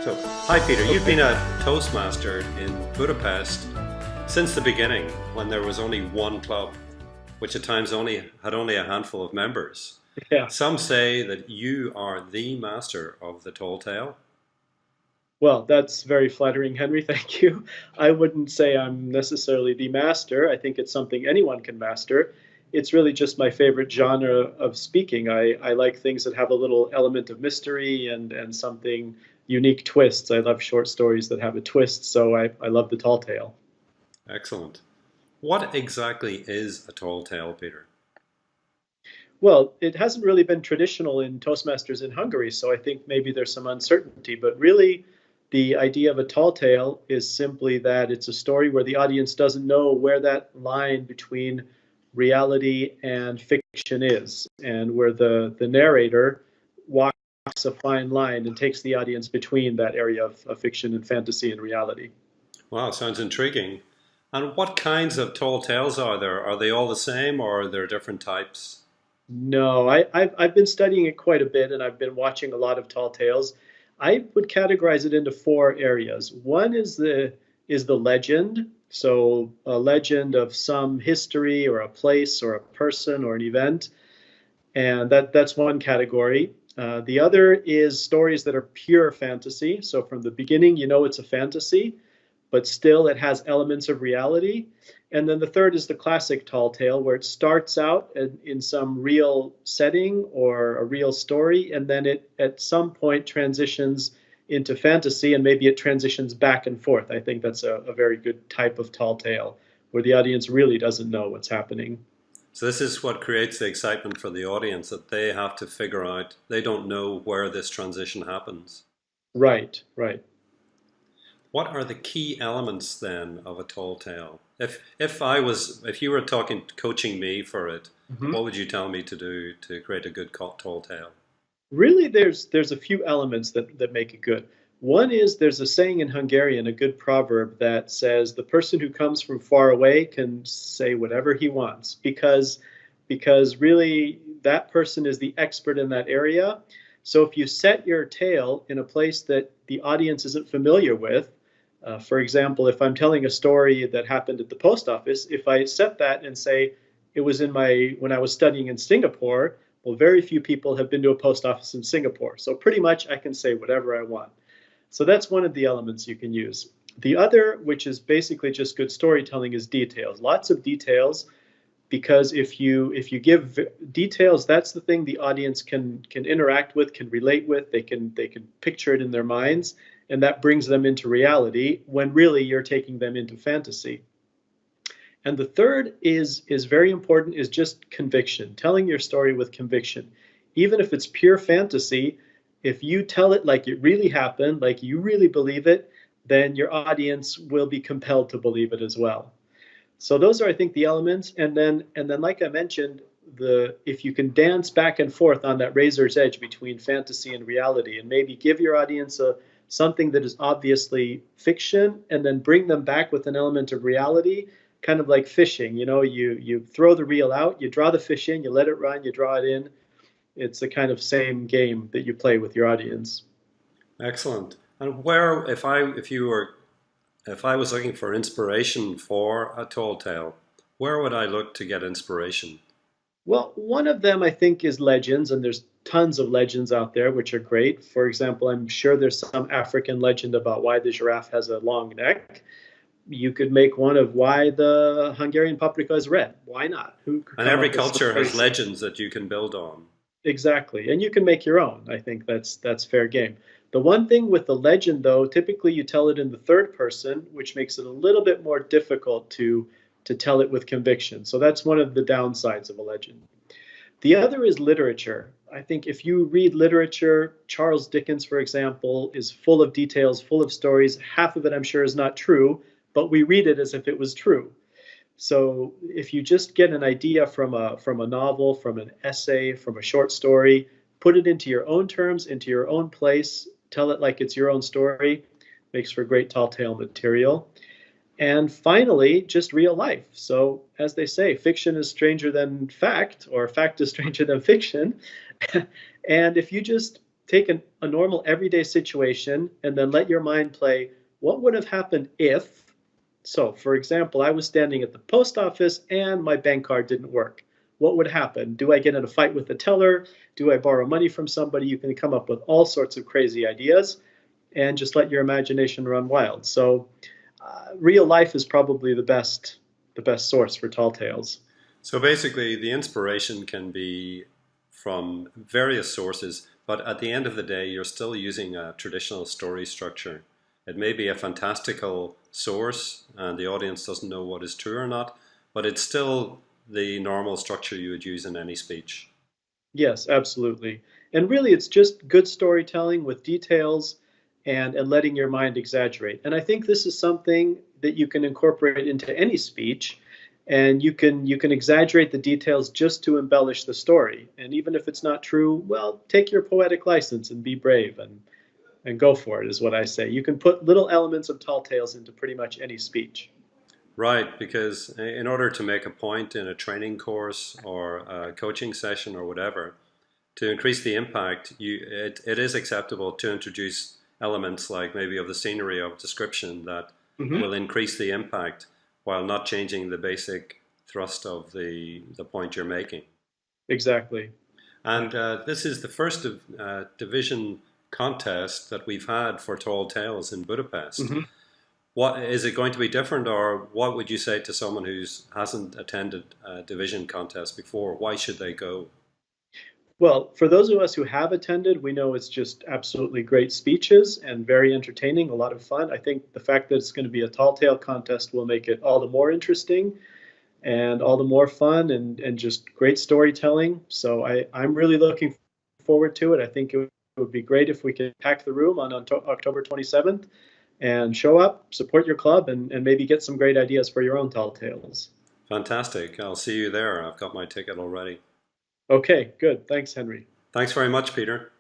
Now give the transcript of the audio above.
So, hi Peter, you've been a Toastmaster in Budapest since the beginning when there was only one club, which at times had only a handful of members. Yeah. Some say that you are the master of the tall tale. Well, that's very flattering, Henry. Thank you. I wouldn't say I'm necessarily the master. I think it's something anyone can master. It's really just my favorite genre of speaking. I like things that have a little element of mystery and something unique twists. I love short stories that have a twist, so I love the tall tale. Excellent. What exactly is a tall tale, Peter? Well, it hasn't really been traditional in Toastmasters in Hungary, so I think maybe there's some uncertainty. But really, the idea of a tall tale is simply that it's a story where the audience doesn't know where that line between reality and fiction is, and where the narrator walks a fine line and takes the audience between that area of fiction and fantasy and reality. Wow, sounds intriguing. And what kinds of tall tales are there? Are they all the same or are there different types? No, I've been studying it quite a bit, and I've been watching a lot of tall tales. I would categorize it into four areas. One is the legend, so a legend of some history or a place or a person or an event, and that's one category. The other is stories that are pure fantasy. So from the beginning, you know it's a fantasy, but still it has elements of reality. And then the third is the classic tall tale, where it starts out in some real setting or a real story, and then it at some point transitions into fantasy, and maybe it transitions back and forth. I think that's a very good type of tall tale, where the audience really doesn't know what's happening. So this is what creates the excitement for the audience, that they have to figure out, they don't know where this transition happens. Right, right. What are the key elements then of a tall tale? If you were coaching me for it, Mhm. what would you tell me to do to create a good tall tale? Really, there's a few elements that make it good. One is there's a saying in Hungarian, a good proverb that says the person who comes from far away can say whatever he wants because really that person is the expert in that area. So if you set your tale in a place that the audience isn't familiar with, for example, if I'm telling a story that happened at the post office, if I set that and say it was when I was studying in Singapore, well, very few people have been to a post office in Singapore. So pretty much I can say whatever I want. So that's one of the elements you can use. The other, which is basically just good storytelling, is details. Lots of details, because if you give details, that's the thing the audience can interact with, can relate with. They can picture it in their minds, and that brings them into reality when really you're taking them into fantasy. And the third is very important, is just conviction, telling your story with conviction. Even if it's pure fantasy, if you tell it like it really happened, like you really believe it, then your audience will be compelled to believe it as well. So those are, I think, the elements. And then like I mentioned, the if you can dance back and forth on that razor's edge between fantasy and reality, and maybe give your audience something that is obviously fiction, and then bring them back with an element of reality, kind of like fishing. You throw the reel out, you draw the fish in, you let it run, you draw it in. It's the kind of same game that you play with your audience. Excellent. And where, if I was looking for inspiration for a tall tale, where would I look to get inspiration? Well, one of them I think is legends, and there's tons of legends out there which are great. For example, I'm sure there's some African legend about why the giraffe has a long neck. You could make one of why the Hungarian paprika is red. Why not? Who could And come every up with culture something? has legends that you can build on. Exactly. And you can make your own. I think that's fair game. The one thing with the legend, though, typically you tell it in the third person, which makes it a little bit more difficult to tell it with conviction. So that's one of the downsides of a legend. The other is literature. I think if you read literature, Charles Dickens, for example, is full of details, full of stories. Half of it, I'm sure, is not true, but we read it as if it was true. So if you just get an idea from a novel, from an essay, from a short story, put it into your own terms, into your own place, tell it like it's your own story, makes for great tall tale material. And finally, just real life. So, as they say, fiction is stranger than fact, or fact is stranger than fiction. And if you just take a normal everyday situation and then let your mind play what would have happened if. So, for example, I was standing at the post office and my bank card didn't work. What would happen? Do I get in a fight with the teller? Do I borrow money from somebody? You can come up with all sorts of crazy ideas and just let your imagination run wild. So, real life is probably the best source for tall tales. So basically, the inspiration can be from various sources, but at the end of the day, you're still using a traditional story structure. It may be a fantastical source and the audience doesn't know what is true or not, but it's still the normal structure you would use in any speech. Yes, absolutely. And really, it's just good storytelling with details and letting your mind exaggerate. And I think this is something that you can incorporate into any speech, and you can exaggerate the details just to embellish the story. And even if it's not true, well, take your poetic license and be brave and go for it, is what I say. You can put little elements of tall tales into pretty much any speech. Right, because in order to make a point in a training course or a coaching session or whatever, to increase the impact, it is acceptable to introduce elements like maybe of the scenery of description that Hmm. will increase the impact while not changing the basic thrust of the point you're making. Exactly. And this is the first division contest that we've had for Tall Tales in Budapest. Hmm. What is it going to be different, or what would you say to someone who hasn't attended a division contest before? Why should they go? Well, for those of us who have attended, we know it's just absolutely great speeches and very entertaining, a lot of fun. I think the fact that it's going to be a tall tale contest will make it all the more interesting and all the more fun and just great storytelling. So I'm really looking forward to it. I think it would be great if we could pack the room on October 27th and show up, support your club, and maybe get some great ideas for your own tall tales. Fantastic. I'll see you there. I've got my ticket already. Okay, good. Thanks, Henry. Thanks very much, Peter.